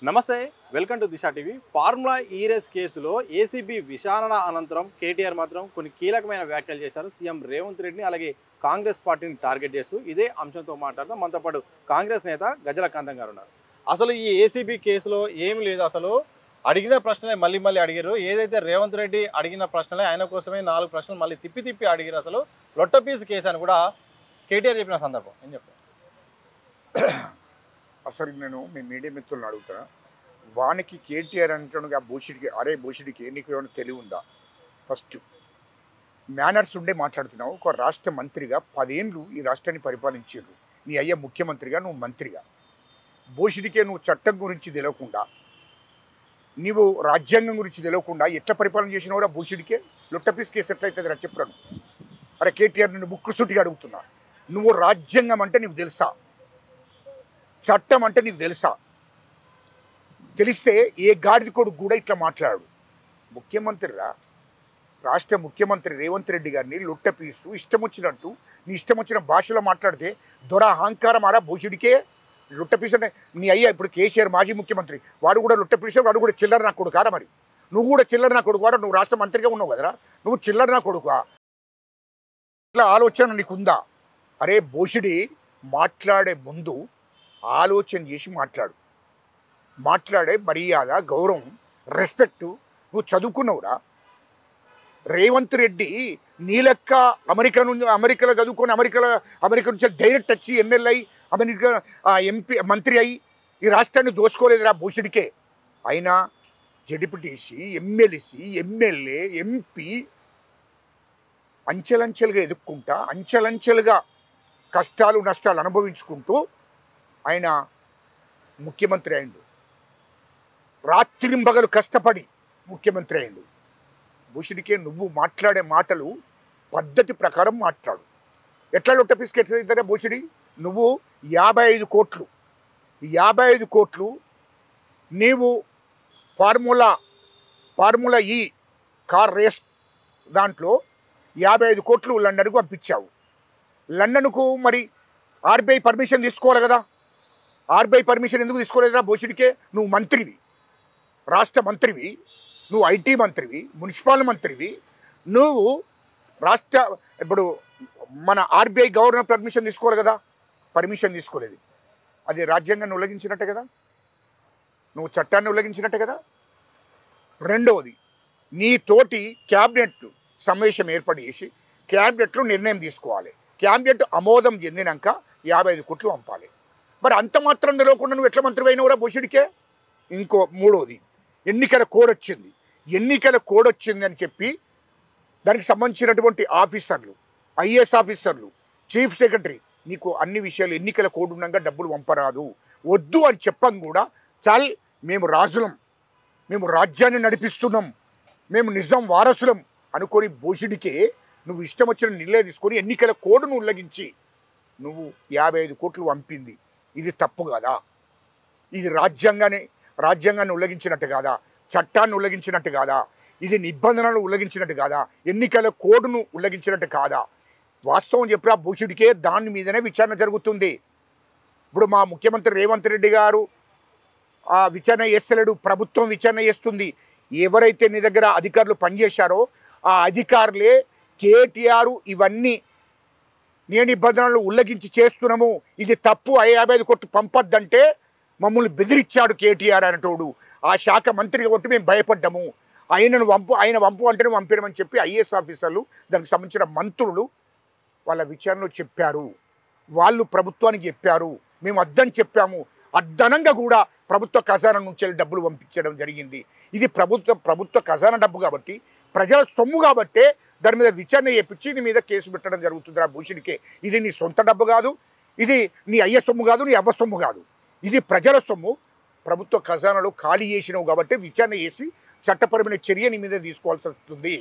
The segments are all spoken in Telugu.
నమస్తే welcome to Disha TV. Formula ఈ రేస్ కేసులో ఏసీబీ విచారణ అనంతరం కేటీఆర్ మాత్రం కొన్ని కీలకమైన వ్యాఖ్యలు చేశారు. సీఎం రేవంత్ రెడ్డిని అలాగే కాంగ్రెస్ పార్టీని టార్గెట్ చేస్తూ ఇదే అంశంతో మాట్లాడదాం. మనతో పాటు కాంగ్రెస్ నేత గజల కాంతం గారు ఉన్నారు. అసలు ఈ ఏసీబీ కేసులో ఏం లేదు, అసలు అడిగిన ప్రశ్నలే మళ్ళీ అడిగారు. ఏదైతే రేవంత్ రెడ్డి అడిగిన ప్రశ్నలే ఆయన కోసమే 4 ప్రశ్నలు మళ్ళీ తిప్పి అడిగారు. అసలు లొట్టపీస్ కేసు అని కూడా కేటీఆర్ చెప్పిన సందర్భం ఏం చెప్తారు? అసలు నేను మీ మీడియా మిత్రులను అడుగుతా, వానికి కేటీఆర్ అంటున్నాగా భూషిడికి, అరే భూషిడికి నీకు ఏమైనా తెలివి ఉందా? ఫస్ట్ మేనర్స్ ఉండే మాట్లాడుతున్నావు. ఒక రాష్ట్ర మంత్రిగా 10 ఏళ్ళు ఈ రాష్ట్రాన్ని పరిపాలించారు. నీ అయ్యే ముఖ్యమంత్రిగా, నువ్వు మంత్రిగా. భూషిడికే నువ్వు చట్టం గురించి తెలియకుండా, నీవు రాజ్యాంగం గురించి తెలియకుండా ఎట్లా పరిపాలన చేసినవరా? భూషిడికే లొట్టపీస్ కేసు ఎట్లయితుంది రా చెప్పరాను. అరే కేటీఆర్ నిన్ను ముక్కుసూటిగా అడుగుతున్నా, నువ్వు రాజ్యాంగం అంటే నీకు తెలుసా? చట్టం అంటే నీకు తెలుసా? తెలిస్తే ఏ గాడిద కొడుకు కూడా ఇట్లా మాట్లాడు. ముఖ్యమంత్రిరా, రాష్ట్ర ముఖ్యమంత్రి రేవంత్ రెడ్డి గారిని లొట్టపీసు ఇష్టం వచ్చినట్టు నీ ఇష్టం వచ్చిన భాషలో మాట్లాడితే దొర అహంకారం ఆరా భూషుడికే? లొట్టపీసు అంటే నీ అయ్యా ఇప్పుడు కేసీఆర్ మాజీ ముఖ్యమంత్రి, వాడు కూడా లొట్టపీసు, వాడు కూడా చిల్లర నా కొడుకారా? మరి నువ్వు కూడా చిల్లర నా కొడుకువారా? నువ్వు రాష్ట్ర మంత్రిగా ఉన్నావు కదరా, నువ్వు చిల్లర నా కొడుకువా? ఇట్లా ఆలోచన నీకుందా? అరే భూషుడి మాట్లాడే ముందు ఆలోచన చేసి మాట్లాడే మర్యాద, గౌరవం, రెస్పెక్టు నువ్వు చదువుకున్నావురా. రేవంత్ రెడ్డి నీ లెక్క అమెరికాలో చదువుకొని అమెరికా నుంచి డైరెక్ట్ వచ్చి ఎమ్మెల్యే అయి అమెరికా ఎంపీ మంత్రి అయి ఈ రాష్ట్రాన్ని దోసుకోలేదురా భూషుడికే. అయినా జడ్పీటీసీ, ఎమ్మెల్సీ, ఎమ్మెల్యే, ఎంపీ అంచెలంచెలుగా ఎదుక్కుంటా, అంచెలంచెలుగా కష్టాలు నష్టాలు అనుభవించుకుంటూ ఆయన ముఖ్యమంత్రి అయిండు. రాత్రింబగలు కష్టపడి ముఖ్యమంత్రి అయిండు. భూషుడికే నువ్వు మాట్లాడే మాటలు పద్ధతి ప్రకారం మాట్లాడు. ఎట్లా లొట్టపీస్ కేసు భూషుడి? నువ్వు 55 కోట్లు నీవు ఫార్ములా ఈ కార్ రేస్ దాంట్లో 55 కోట్లు లండన్కు పంపించావు. లండన్కు మరి ఆర్బీఐ పర్మిషన్ తీసుకోవాలి కదా. ఆర్బీఐ పర్మిషన్ ఎందుకు తీసుకోలేదురా భూషుడికే? నువ్వు మంత్రివి, రాష్ట్ర మంత్రివి, నువ్వు ఐటీ మంత్రివి, మున్సిపల్ మంత్రివి, నువ్వు ఇప్పుడు మన ఆర్బీఐ గవర్నర్ పర్మిషన్ తీసుకోవాలి కదా. పర్మిషన్ తీసుకోలేదు. అది రాజ్యాంగాన్ని ఉల్లంఘించినట్టే కదా, నువ్వు చట్టాన్ని ఉల్లంఘించినట్టే కదా. రెండవది, నీ తోటి క్యాబినెట్ సమావేశం ఏర్పాటు చేసి క్యాబినెట్లో నిర్ణయం తీసుకోవాలి. క్యాబినెట్ ఆమోదం చెందినాక 55 కోట్లు పంపాలి. మరి అంత మాత్రం తెలియకుండా నువ్వు ఎట్లా మంత్రి అయినవురా భూషుడికే? ఇంకో మూడోది, ఎన్నికల కోడ్ వచ్చింది అని చెప్పి దానికి సంబంధించినటువంటి ఆఫీసర్లు, ఐఏఎస్ ఆఫీసర్లు, చీఫ్ సెక్రటరీ, నీకు అన్ని విషయాలు ఎన్నికల కోడ్ ఉండగా డబ్బులు పంపరాదు వద్దు అని చెప్పం కూడా, చాలు మేము రాజులం, మేము రాజ్యాన్ని నడిపిస్తున్నాం, మేము నిజం వారసులం అనుకొని భూషుడికే నువ్వు ఇష్టం వచ్చిన నిర్ణయం తీసుకొని ఎన్నికల కోడ్ను ఉల్లంఘించి నువ్వు 55 కోట్లు పంపింది. ఇది తప్పు కాదా? ఇది రాజ్యాంగాన్ని ఉల్లంఘించినట్టు కాదా? చట్టాన్ని ఉల్లంఘించినట్టు కాదా? ఇది నిబంధనలు ఉల్లంఘించినట్టు కాదా? ఎన్నికల కోడ్ను ఉల్లంఘించినట్టు కాదా? వాస్తవం చెప్పరా భూషుడికే దాని మీదనే విచారణ జరుగుతుంది. ఇప్పుడు మా ముఖ్యమంత్రి రేవంత్ రెడ్డి గారు ఆ విచారణ చేస్తలేడు, ప్రభుత్వం విచారణ చేస్తుంది. ఎవరైతే నీ దగ్గర అధికారులు పనిచేశారో ఆ అధికారులే కేటీఆర్ ఇవన్నీ నిబంధనలు ఉల్లంఘించి చేస్తున్నాము, ఇది తప్పు, 55 కోట్లు పంపొద్దంటే మమ్మల్ని బెదిరించాడు కేటీఆర్ అనేటోడు. ఆ శాఖ మంత్రిగా ఉంటే మేము భయపడ్డాము, ఆయన వంపు అంటే పంపించమని చెప్పి ఐఏఎస్ ఆఫీసర్లు, దానికి సంబంధించిన మంత్రులు వాళ్ళ విచారణలో చెప్పారు. వాళ్ళు ప్రభుత్వానికి చెప్పారు, మేము అద్దని చెప్పాము. అద్దనంగా కూడా ప్రభుత్వ ఖజానా నుంచి డబ్బులు పంపించడం జరిగింది. ఇది ప్రభుత్వ ఖజానా డబ్బు కాబట్టి, ప్రజల సొమ్ము కాబట్టే దాని మీద విచారణ చేపించి నీ మీద కేసు పెట్టడం జరుగుతుందిరా భూషుడికే. ఇది నీ సొంత డబ్బు కాదు, ఇది నీ అయ్య సొమ్ము కాదు, నీ అవ్వ సొమ్ము కాదు, ఇది ప్రజల సొమ్ము. ప్రభుత్వ ఖజానాలో ఖాళీ చేసినావు కాబట్టి విచారణ చేసి చట్టపరమైన చర్య నీ మీద తీసుకోవాల్సి వస్తుంది.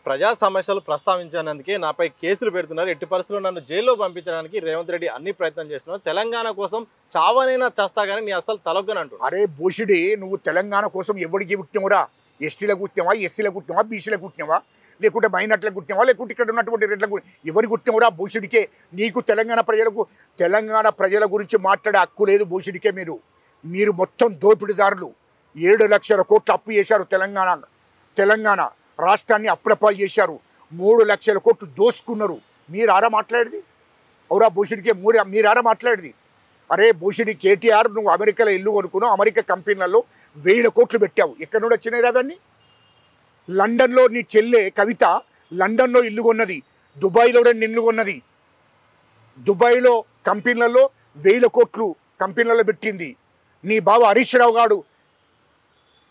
ప్రజా సమస్యలు ప్రస్తావించినందుకే నాపై కేసులు పెడుతున్నారు, ఎట్టి పరిస్థితుల్లో నన్ను జైల్లో పంపించడానికి రేవంత్ రెడ్డి అన్ని ప్రయత్నం చేస్తున్నారు, తెలంగాణ కోసం చావనైనా చేస్తా కానీ నీ అసలు తలొగ్గనంటు. అరే భూషుడి, నువ్వు తెలంగాణ కోసం ఎవరికి పుట్టినవురా? ఎస్టీలకు పుట్టినవా, ఎస్సీలకు పుట్టినవా, బీసీలకు పుట్టినవా, లేకుంటే మైనార్టీలకు పుట్టినవా, లేకుంటే ఇక్కడ ఉన్నటువంటి రెడ్లకు ఎవరికి పుట్టినవరా? భూషుడికే. నీకు తెలంగాణ ప్రజల గురించి మాట్లాడే హక్కు లేదు భూషుడికే. మీరు మొత్తం దోపిడీదారులు. 7 లక్షల కోట్లు అప్పు చేశారు. తెలంగాణ రాష్ట్రాన్ని అప్పులపాలు చేశారు. 3 లక్షల కోట్లు దోసుకున్నారు. మీరారా మాట్లాడేది? అవురా భూషణికే మీరారా మాట్లాడేది? అరే భూషణి కేటీఆర్, నువ్వు అమెరికాలో ఇల్లు కొనుక్కున్నావు, అమెరికా కంపెనీలలో 1000 కోట్లు పెట్టావు. ఎక్కడి నుండి వచ్చినాయి అవన్నీ? లండన్లో నీ చెల్లె కవిత లండన్లో ఇల్లు కొన్నది, దుబాయ్లో 2 ఇల్లు కొన్నది. దుబాయ్లో కంపెనీలలో 1000 కోట్లు కంపెనీలలో పెట్టింది. నీ బావ హరీష్ రావు గారు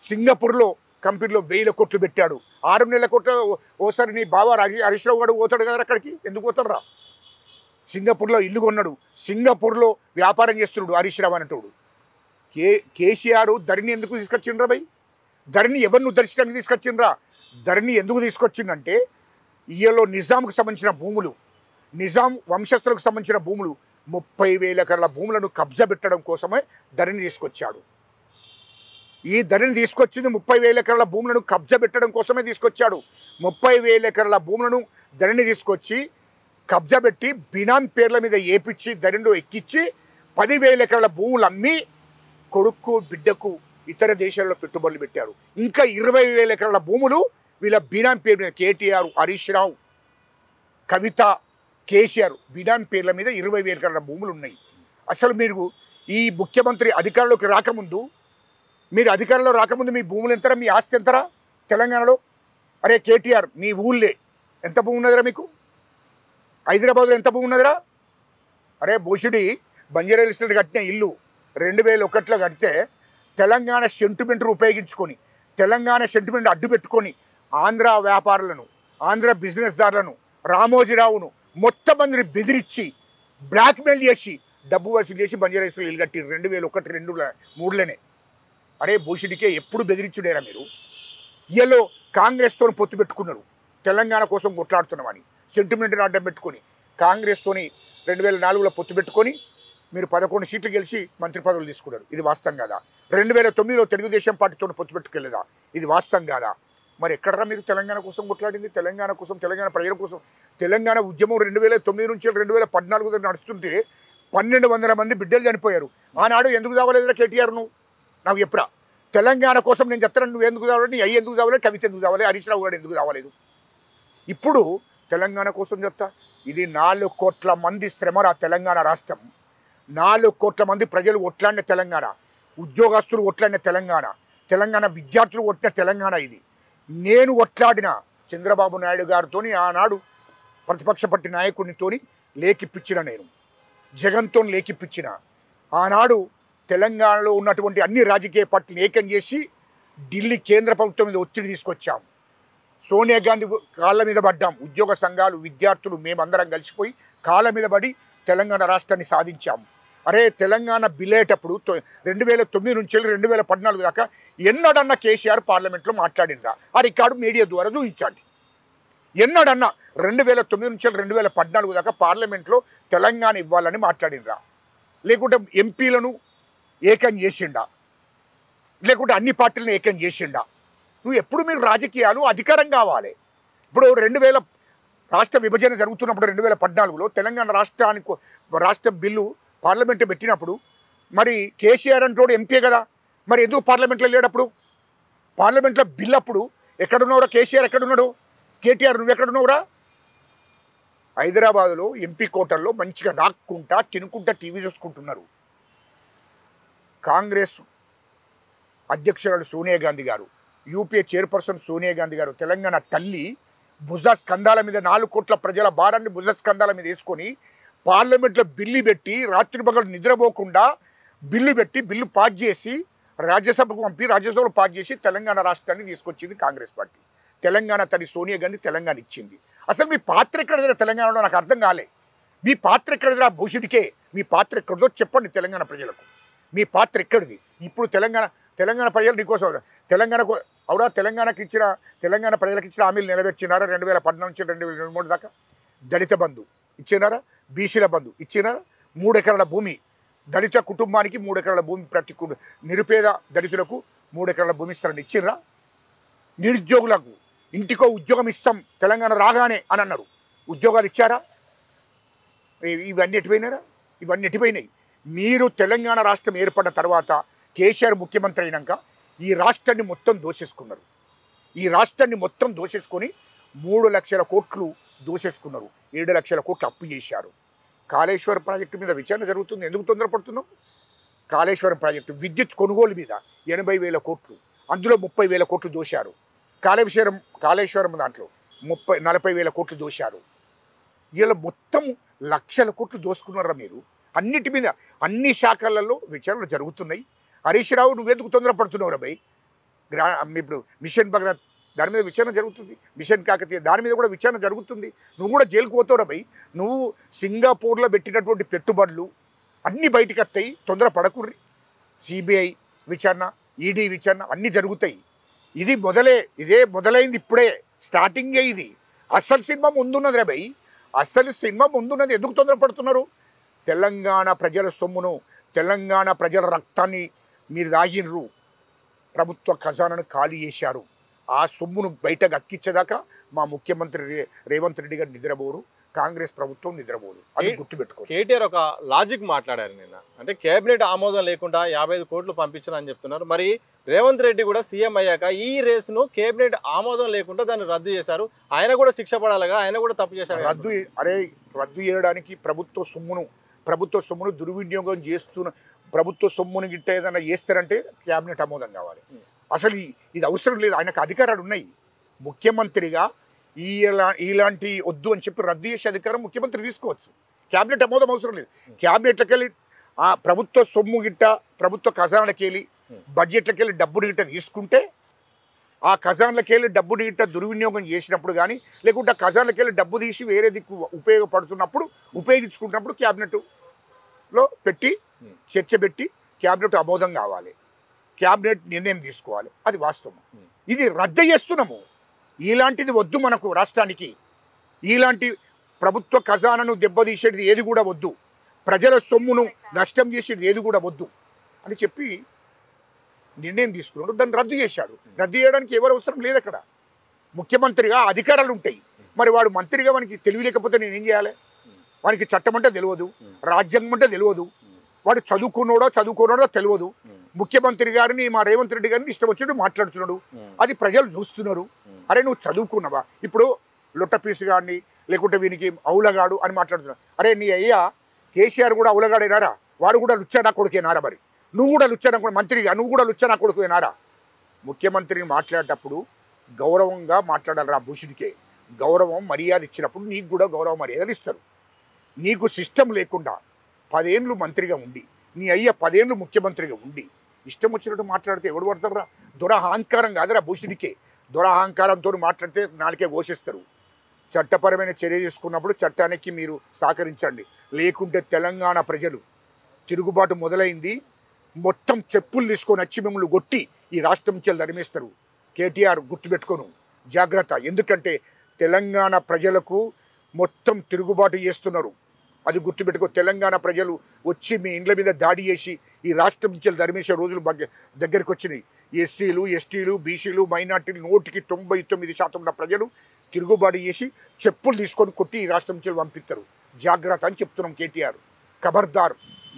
సింగపూర్లో కంపెనీలో 1000 కోట్లు పెట్టాడు. 6 నెలల కోట్ల ఓసారి నీ బావ హరీష్ రావు గారు పోతాడు కదా అక్కడికి. ఎందుకు పోతాడు రా? సింగపూర్లో ఇల్లు కొన్నాడు, సింగపూర్లో వ్యాపారం చేస్తున్నాడు హరీష్ రావు అనేటోడు. కేసీఆర్ ధరణి ఎందుకు తీసుకొచ్చిండ్రా భయ్? ధరణి ఎవరిని ఉద్ధరించడానికి తీసుకొచ్చిండ్రా? ధరణి ఎందుకు తీసుకొచ్చిందంటే ఈయలో నిజాంకు సంబంధించిన భూములు, నిజాం వంశస్థులకు సంబంధించిన భూములు 30,000 ఎకరాల భూములను కబ్జా పెట్టడం కోసమే ధరణి తీసుకొచ్చాడు. ఈ ధరణి తీసుకొచ్చింది 30,000 ఎకరాల భూములను కబ్జా పెట్టడం కోసమే తీసుకొచ్చాడు. 30,000 ఎకరాల భూములను ధరణి తీసుకొచ్చి కబ్జా పెట్టి బినామీ పేర్ల మీద ఏపిచ్చి ధరణిలో ఎక్కించి 10,000 ఎకరాల భూములు అమ్మి కొడుకు బిడ్డకు ఇతర దేశాల్లో పెట్టుబడులు పెట్టారు. ఇంకా 20,000 ఎకరాల భూములు వీళ్ళ బినామీ పేరు మీద కేటీఆర్, హరీష్ రావు, కవిత, కేసీఆర్ బినామీ పేర్ల మీద 20,000 ఎకరాల భూములు ఉన్నాయి. అసలు మీరు ఈ ముఖ్యమంత్రి అధికారంలోకి రాకముందు, మీ భూములు ఎంతరా? మీ ఆస్తి ఎంతరా తెలంగాణలో? అరే కేటీఆర్, నీ ఊళ్ళే ఎంత భూమి ఉన్నదిరా మీకు? హైదరాబాద్లో ఎంత భూమి ఉన్నదిరా? అరే భూషుడి బంజారా హిల్స్లో కట్టిన ఇల్లు 2001లో కడితే తెలంగాణ సెంటిమెంట్ ఉపయోగించుకొని, తెలంగాణ సెంటిమెంట్ అడ్డు పెట్టుకొని ఆంధ్ర వ్యాపారులను, ఆంధ్ర బిజినెస్దారులను, రామోజీరావును మొత్తం మందిని బెదిరించి బ్లాక్మెయిల్ చేసి డబ్బు వసూలు చేసి బంజారా హిల్స్లో ఇల్లు కట్టి 2001, 2, 3లోనే. అరే భూషుడికే ఎప్పుడు బెదిరించుడేరా మీరు? ఇయ్యలో కాంగ్రెస్తో పొత్తు పెట్టుకున్నారు, తెలంగాణ కోసం కొట్లాడుతున్నామని సెంటిమెంట్ని అడ్డం పెట్టుకొని. కాంగ్రెస్తోని 2004లో పొత్తు పెట్టుకొని మీరు 11 సీట్లు గెలిచి మంత్రి పదవులు తీసుకున్నారు. ఇది వాస్తవం కాదా? 2009లో తెలుగుదేశం పార్టీతో పొత్తు పెట్టుకెళ్ళదా? ఇది వాస్తవం కాదా? మరి ఎక్కడరా మీరు తెలంగాణ కోసం కొట్లాడింది? తెలంగాణ కోసం, తెలంగాణ ప్రజల కోసం. తెలంగాణ ఉద్యమం 2009 నుంచి 2014 నడుస్తుంటే 1,200 మంది బిడ్డలు చనిపోయారు. ఆనాడు ఎందుకు చావలేదురా కేటీఆర్? నువ్వు నాకు చెప్పురా. తెలంగాణ కోసం నేను చెప్తాను, నువ్వు ఎందుకు చావలేదు? నీ అయ్యి ఎందుకు చావలేదు? కవిత ఎందుకు చావలేదు? హరీష్ రావు గారు ఎందుకు చావలేదు? ఇప్పుడు తెలంగాణ కోసం చెప్తా. ఇది 4 కోట్ల మంది శ్రమరా తెలంగాణ రాష్ట్రం. 4 కోట్ల మంది ప్రజలు ఒట్లాడిన తెలంగాణ, ఉద్యోగస్తులు ఒట్లాడిన తెలంగాణ, తెలంగాణ విద్యార్థులు ఒట్టిన తెలంగాణ ఇది. నేను ఒట్లాడిన చంద్రబాబు నాయుడు గారితో ఆనాడు ప్రతిపక్ష పార్టీ నాయకుడితో లేఖిప్పించిన, నేను జగన్తో లేఖిప్పించిన. ఆనాడు తెలంగాణలో ఉన్నటువంటి అన్ని రాజకీయ పార్టీలు ఏకం చేసి ఢిల్లీ కేంద్ర ప్రభుత్వం మీద ఒత్తిడి తీసుకొచ్చాం. సోనియా గాంధీ కాళ్ళ మీద పడ్డాం. ఉద్యోగ సంఘాలు, విద్యార్థులు మేమందరం కలిసిపోయి కాళ్ళ మీద పడి తెలంగాణ రాష్ట్రాన్ని సాధించాము. అరే తెలంగాణ బిల్లేటప్పుడు 2009 నుంచి 2014 దాకా ఎన్నడన్నా కేసీఆర్ పార్లమెంట్లో మాట్లాడినరా? ఆ రికార్డు మీడియా ద్వారా చూపించండి. ఎన్నడన్నా 2009 నుంచి 2014 దాకా పార్లమెంట్లో తెలంగాణ ఇవ్వాలని మాట్లాడినరా? లేకుంటే ఎంపీలను ఏకం చేసిండా? లేకుంటే అన్ని పార్టీలను ఏకం చేసిండా? నువ్వు ఎప్పుడు మీరు రాజకీయాలు అధికారం కావాలి. ఇప్పుడు 2000 రాష్ట్ర విభజన జరుగుతున్నప్పుడు 2014లో తెలంగాణ రాష్ట్ర బిల్లు పార్లమెంట్ పెట్టినప్పుడు మరి కేసీఆర్ అంటోడు ఎంపీ కదా, మరి ఎందుకు పార్లమెంట్లో లేడప్పుడు? పార్లమెంట్లో బిల్ అప్పుడు ఎక్కడున్నావురా? కేసీఆర్ ఎక్కడున్నాడు? కేటీఆర్ నువ్వు ఎక్కడున్నావురా? హైదరాబాదులో ఎంపీ కోటల్లో మంచిగా దాక్కుంటా తినుకుంటా టీవీ చూసుకుంటున్నారు. కాంగ్రెస్ అధ్యక్షురాలు సోనియా గాంధీ గారు, యూపీఏ చైర్పర్సన్ సోనియా గాంధీ గారు, తెలంగాణ తల్లి భుజ స్కంధాల మీద 4 కోట్ల ప్రజల భారాన్ని భుజ స్కంధాల మీద వేసుకొని పార్లమెంట్లో బిల్లు పెట్టి రాత్రి పగలు నిద్రపోకుండా బిల్లు పాస్ చేసి రాజ్యసభకు పంపి రాజ్యసభలో పాస్ చేసి తెలంగాణ రాష్ట్రాన్ని తీసుకొచ్చింది కాంగ్రెస్ పార్టీ. తెలంగాణ తల్లి సోనియా గాంధీ తెలంగాణ ఇచ్చింది. అసలు మీ పాత్ర ఎక్కడదిరా తెలంగాణలో? నాకు అర్థం కాలే. మీ పాత్ర ఎక్కడదిరా భూషుడికే? మీ పాత్ర ఎక్కడదో చెప్పండి తెలంగాణ ప్రజలకు. మీ పాత్ర ఎక్కడిది? ఇప్పుడు తెలంగాణ ప్రజలు నీకోసం అవునా తెలంగాణ ప్రజలకు ఇచ్చిన హామీలు నెరవేర్చినారా? 2014 నుంచి 2023 దాకా దళిత బంధు ఇచ్చినారా? బీసీల బంధు ఇచ్చినారా? 3 ఎకరాల భూమి దళిత కుటుంబానికి 3 ఎకరాల భూమి, ప్రతి నిరుపేద దళితులకు 3 ఎకరాల భూమి ఇస్తారని ఇచ్చిర్రా? నిరుద్యోగులకు ఇంటికో ఉద్యోగం ఇస్తాం తెలంగాణ రాగానే అని అన్నారు. ఉద్యోగాలు ఇచ్చారా? ఇవన్నీ ఎటుపోయినారా? ఇవన్నీ ఎటుపోయినాయి. మీరు తెలంగాణ రాష్ట్రం ఏర్పడిన తర్వాత కేసీఆర్ ముఖ్యమంత్రి అయినాక ఈ రాష్ట్రాన్ని మొత్తం దోచేసుకున్నారు. ఈ రాష్ట్రాన్ని మొత్తం దోచేసుకొని 3 లక్షల కోట్లు దోచేసుకున్నారు. 7 లక్షల కోట్లు అప్పు చేశారు. కాళేశ్వరం ప్రాజెక్టు మీద విచారణ జరుగుతుంది. ఎందుకు తొందరపడుతున్నాం? కాళేశ్వరం ప్రాజెక్టు విద్యుత్ కొనుగోలు మీద 80,000 కోట్లు, అందులో 30,000 కోట్లు దోశారు. కాళేశ్వరం దాంట్లో 40,000 కోట్లు దోశారు. ఇలా మొత్తం లక్షల కోట్లు దోసుకున్నారా మీరు? అన్నిటి మీద అన్ని శాఖలలో విచారణలు జరుగుతున్నాయి. హరీష్ రావు నువ్వెందుకు తొందరపడుతున్నావు భయ్? ఇప్పుడు మిషన్ భగరత్ దాని మీద విచారణ జరుగుతుంది. మిషన్ కాకతీయ దాని మీద కూడా విచారణ జరుగుతుంది. నువ్వు కూడా జైలుకు పోతావురా భయ్. నువ్వు సింగపూర్లో పెట్టినటువంటి పెట్టుబడులు అన్నీ బయటకు వస్తాయి. తొందర పడకుర్రి. సిబిఐ విచారణ, ఈడీ విచారణ అన్నీ జరుగుతాయి. ఇదే మొదలైంది. ఇప్పుడే స్టార్టింగే. ఇది అసలు సినిమా ముందున్నది రా భయ్. అసలు సినిమా ముందున్నది. ఎందుకు తొందరపడుతున్నారు? తెలంగాణ ప్రజల సొమ్మును, తెలంగాణ ప్రజల రక్తాన్ని మీరు దాగినరు. ప్రభుత్వ ఖజానాను ఖాళీ చేశారు. ఆ సొమ్మును బయటకు అక్కించేదాకా మా ముఖ్యమంత్రి రేవంత్ రెడ్డి గారు నిద్రపోరు, కాంగ్రెస్ ప్రభుత్వం నిద్రపోదు. అది గుర్తుపెట్టుకో. కేటీఆర్ ఒక లాజిక్ మాట్లాడారు నిన్న. అంటే కేబినెట్ ఆమోదం లేకుండా 55 కోట్లు పంపించారని చెప్తున్నారు. మరి రేవంత్ రెడ్డి కూడా సీఎం అయ్యాక ఈ రేసును కేబినెట్ ఆమోదం లేకుండా దాన్ని రద్దు చేశారు. ఆయన కూడా శిక్ష పడాలిగా, ఆయన కూడా తప్పు చేశారు. రద్దు చేయడానికి ప్రభుత్వ సొమ్మును దుర్వినియోగం చేస్తున్న ప్రభుత్వ సొమ్మును గిట్ట ఏదైనా చేస్తారంటే క్యాబినెట్ ఆమోదం కావాలి. అసలు ఇది అవసరం లేదు. ఆయనకు అధికారాలు ఉన్నాయి. ముఖ్యమంత్రిగా ఇలాంటి వద్దు అని చెప్పి రద్దు చేసే అధికారం ముఖ్యమంత్రి తీసుకోవచ్చు. క్యాబినెట్ ఆమోదం అవసరం లేదు. క్యాబినెట్లకి వెళ్ళి ఆ ప్రభుత్వ సొమ్ము గిట్ట ప్రభుత్వ ఖజానాలకి వెళ్ళి బడ్జెట్లకి వెళ్ళి డబ్బుని గిట్ట తీసుకుంటే, ఆ ఖజానాలకి వెళ్ళి డబ్బుని గిట్ట దుర్వినియోగం చేసినప్పుడు కానీ, లేకుంటే ఆ ఖజానాలకి వెళ్ళి డబ్బు తీసి వేరే దిక్కు ఉపయోగించుకుంటున్నప్పుడు క్యాబినెట్లో పెట్టి చర్చ పెట్టి క్యాబినెట్ ఆమోదం కావాలి. క్యాబినెట్ నిర్ణయం తీసుకోవాలి. అది వాస్తవం. ఇది రద్దు చేస్తున్నాము. ఇలాంటిది వద్దు మనకు రాష్ట్రానికి. ఇలాంటి ప్రభుత్వ ఖజానాను దెబ్బతీసేది ఏది కూడా వద్దు. ప్రజల సొమ్మును నష్టం చేసేది ఏది కూడా వద్దు అని చెప్పి నిర్ణయం తీసుకున్నాడు. దాన్ని రద్దు చేశాడు. రద్దు చేయడానికి ఎవరు అవసరం లేదు. అక్కడ ముఖ్యమంత్రిగా అధికారాలు ఉంటాయి. మరి వాడు మంత్రిగా వానికి తెలివి లేకపోతే నేనేం చేయాలి? వానికి చట్టం అంటే తెలియదు, రాజ్యాంగం అంటే తెలియదు, వాడు చదువుకున్నాడో తెలియదు. ముఖ్యమంత్రి గారిని, మా రేవంత్ రెడ్డి గారిని ఇష్టం వచ్చినట్టు మాట్లాడుతున్నాడు. అది ప్రజలు చూస్తున్నారు. అరే నువ్వు చదువుకున్నావా? ఇప్పుడు లొట్టపీసు గారిని లేకుంటే వీనికి అవులగాడు అని మాట్లాడుతున్నావు. అరే నీ అయ్యా కేసీఆర్ కూడా అవులగాడేనారా? వాడు కూడా లుచ్చా నా కొడుకేనారా? మరి నువ్వు కూడా లుచ్చా నా మంత్రిగా నువ్వు కూడా లుచ్చా నా కొడుకునేనారా? ముఖ్యమంత్రిని మాట్లాడేటప్పుడు గౌరవంగా మాట్లాడాలి. భూషుడికే గౌరవం మర్యాద ఇచ్చినప్పుడు నీకు కూడా గౌరవ మర్యాదలు ఇస్తారు. నీకు సిస్టమ్ లేకుండా 10 ఏళ్ళు మంత్రిగా ఉండి, నీ అయ్య 10 ఏళ్ళు ముఖ్యమంత్రిగా ఉండి ఇష్టం వచ్చినట్టు మాట్లాడితే ఎవడు పడతారా? దురహంకారం కాదురా భూషుడికే. దురహంకారంతో మాట్లాడితే నాలుకే ఘోషిస్తారు. చట్టపరమైన చర్య తీసుకున్నప్పుడు చట్టానికి మీరు సహకరించండి. లేకుంటే తెలంగాణ ప్రజలు తిరుగుబాటు మొదలైంది. మొత్తం చెప్పులు తీసుకొని వచ్చి మిమ్మల్ని కొట్టి ఈ రాష్ట్రం నుంచి ధరిమేస్తారు. కేటీఆర్ గుర్తుపెట్టుకోను, జాగ్రత్త. ఎందుకంటే తెలంగాణ ప్రజలకు మొత్తం తిరుగుబాటు చేస్తున్నారు. అది గుర్తుపెట్టుకో. తెలంగాణ ప్రజలు వచ్చి మీ ఇండ్ల మీద దాడి చేసి ఈ రాష్ట్రం నుంచి ధరిమేసే రోజులు దగ్గరికి వచ్చినాయి. ఎస్సీలు, ఎస్టీలు, బీసీలు, మైనార్టీలు 99% ఉన్న ప్రజలు తిరుగుబాటు చేసి చెప్పులు తీసుకొని కొట్టి ఈ రాష్ట్రం నుంచి పంపిస్తారు. జాగ్రత్త అని చెప్తున్నాం. కేటీఆర్ ఖబర్దార్,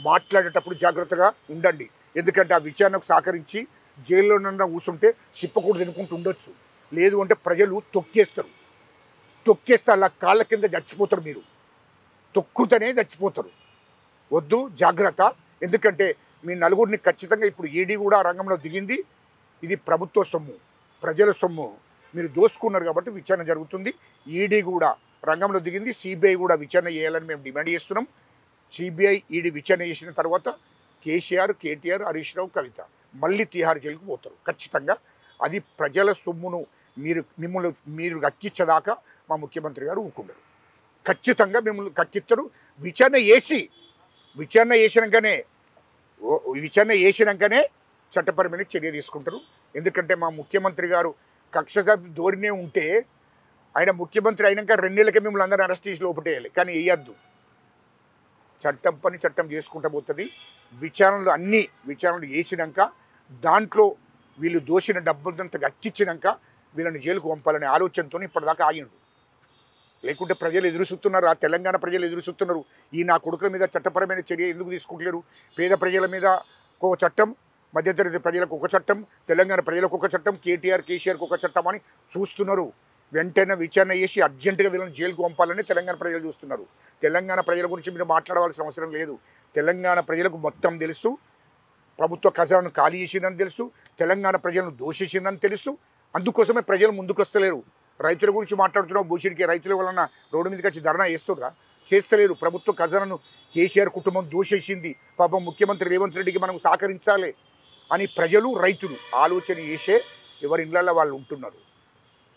మాట్లాడేటప్పుడు జాగ్రత్తగా ఉండండి. ఎందుకంటే ఆ విచారణకు సహకరించి జైల్లోనన్నా కూర్చుంటే సిప్పకూడదు తినుకుంటూ ఉండొచ్చు. లేదు అంటే ప్రజలు తొక్కేస్తే అలా కాళ్ళ కింద చచ్చిపోతారు. మీరు తొక్కుతూనే చచ్చిపోతారు. వద్దు, జాగ్రత్త. ఎందుకంటే మీ నలుగురిని ఖచ్చితంగా ఇప్పుడు ఈడీ కూడా రంగంలో దిగింది. ఇది ప్రభుత్వ సొమ్ము, ప్రజల సొమ్ము మీరు దోసుకున్నారు కాబట్టి విచారణ జరుగుతుంది. ఈడీ కూడా రంగంలో దిగింది. సిబిఐ కూడా విచారణ చేయాలని మేము డిమాండ్ చేస్తున్నాం. సిబిఐ, ఈడీ విచారణ చేసిన తర్వాత కేసీఆర్, కేటీఆర్, హరీష్ రావు, కవిత మళ్ళీ తిహార్ జైలుకు పోతారు ఖచ్చితంగా. అది ప్రజల సొమ్మును మీరు కక్కించేదాకా మా ముఖ్యమంత్రి గారు ఊరుకుంటారు. ఖచ్చితంగా మిమ్మల్ని కక్కిస్తారు. విచారణ చేసినాకనే చట్టపరమైన చర్య తీసుకుంటారు. ఎందుకంటే మా ముఖ్యమంత్రి గారు కక్ష ధోరణి ఉంటే ఆయన ముఖ్యమంత్రి అయినాక 2 నెలలకే మిమ్మల్ని అందరూ అరెస్ట్ చేసి లోపటేయాలి. కానీ వేయద్దు. చట్టం పని చట్టం చేసుకుంటూ పోతుంది. విచారణలు చేసినాక దాంట్లో వీళ్ళు దోసిన డబ్బులంతా గచ్చిచ్చినాక వీళ్ళని జైలుకు పంపాలనే ఆలోచనతో ఇప్పటిదాకా ఆగిండు. లేకుంటే ప్రజలు ఎదురుస్తున్నారు. ఆ తెలంగాణ ప్రజలు ఎదురుస్తున్నారు. ఈ నా కొడుకుల మీద చట్టపరమైన చర్య ఎందుకు తీసుకుంటలేరు? పేద ప్రజల మీద ఒక చట్టం, మధ్యతరగతి ప్రజలకు ఒక చట్టం, తెలంగాణ ప్రజలకు ఒక చట్టం, కేసీఆర్కి ఒక చట్టం అని చూస్తున్నారు. వెంటనే విచారణ చేసి అర్జెంటుగా వీళ్ళని జైలుకు పంపాలని తెలంగాణ ప్రజలు చూస్తున్నారు. తెలంగాణ ప్రజల గురించి మీరు మాట్లాడవలసిన అవసరం లేదు. తెలంగాణ ప్రజలకు మొత్తం తెలుసు. ప్రభుత్వ ఖజానాను ఖాళీ చేసిందని తెలుసు. తెలంగాణ ప్రజలను దోషించిందని తెలుసు. అందుకోసమే ప్రజలు ముందుకు వస్తలేరు. రైతుల గురించి మాట్లాడుతున్నావు. భూషిడికి రైతుల వలన రోడ్డు మీదకి వచ్చి ధర్నా చేస్తుర్రా? చేస్తలేరు. ప్రభుత్వ ఖజానాను కేసీఆర్ కుటుంబం దూషించింది. పాపం ముఖ్యమంత్రి రేవంత్ రెడ్డికి మనం సహకరించాలి అని ప్రజలు రైతులు ఆలోచన చేసే ఎవరి ఇళ్లలో వాళ్ళు ఉంటున్నారు.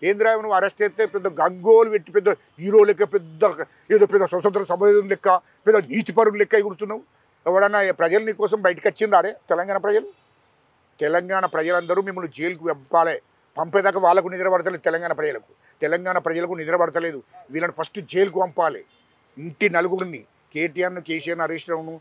ఏంద్రా నువ్వు అరెస్ట్ అయితే పెద్ద గంగోలు పెట్టి పెద్ద హీరో లెక్క పెద్ద స్వతంత్ర సమయం లెక్క పెద్ద నీతిపరులు లెక్క ఎగురుతున్నావు. ఎవడన్నా ప్రజలు నీ కోసం బయటకు వచ్చిందారే? తెలంగాణ ప్రజలందరూ మిమ్మల్ని జైలుకు పంపేదాకా వాళ్ళకు నిద్ర పడతలేదు. తెలంగాణ ప్రజలకు నిద్ర పడతలేదు. వీళ్ళని ఫస్ట్ జైలుకు పంపాలి. ఇంటి నలుగురిని కేసీఆర్ను అరెస్ట్ అవ్వను,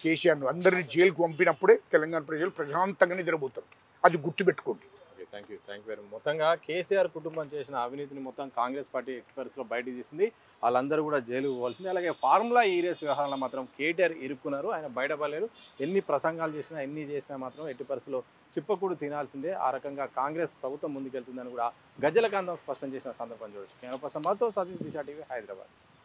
కేసీఆర్ను అందరినీ జైలుకు పంపినప్పుడే తెలంగాణ ప్రజలు ప్రశాంతంగా నిద్రపోతారు. అది గుర్తుపెట్టుకోండి. Thank you very much. మొత్తంగా కేసీఆర్ కుటుంబం చేసిన అవినీతిని మొత్తం కాంగ్రెస్ పార్టీ ఎక్స్పర్ట్స్లో బయటకు తీసింది. వాళ్ళందరూ కూడా జైలు పోవాల్సింది. అలాగే ఫార్ములా ఈ రేస్ వ్యవహారంలో మాత్రం కేటీఆర్ ఇరుక్కున్నారు. ఆయన బయటపడలేరు. ఎన్ని ప్రసంగాలు చేసినా ఎన్ని చేసినా మాత్రం ఎట్టి పరిస్థితుల్లో చిప్పకూడు తినాల్సిందే. ఆ రకంగా కాంగ్రెస్ ప్రభుత్వం ముందుకెళ్తుందని కూడా గజ్జల కాంతం స్పష్టం చేసిన సందర్భం చూడొచ్చు. కెమెరా పర్సన్ మాతో సతీష్ దిశ టీవీ, హైదరాబాద్.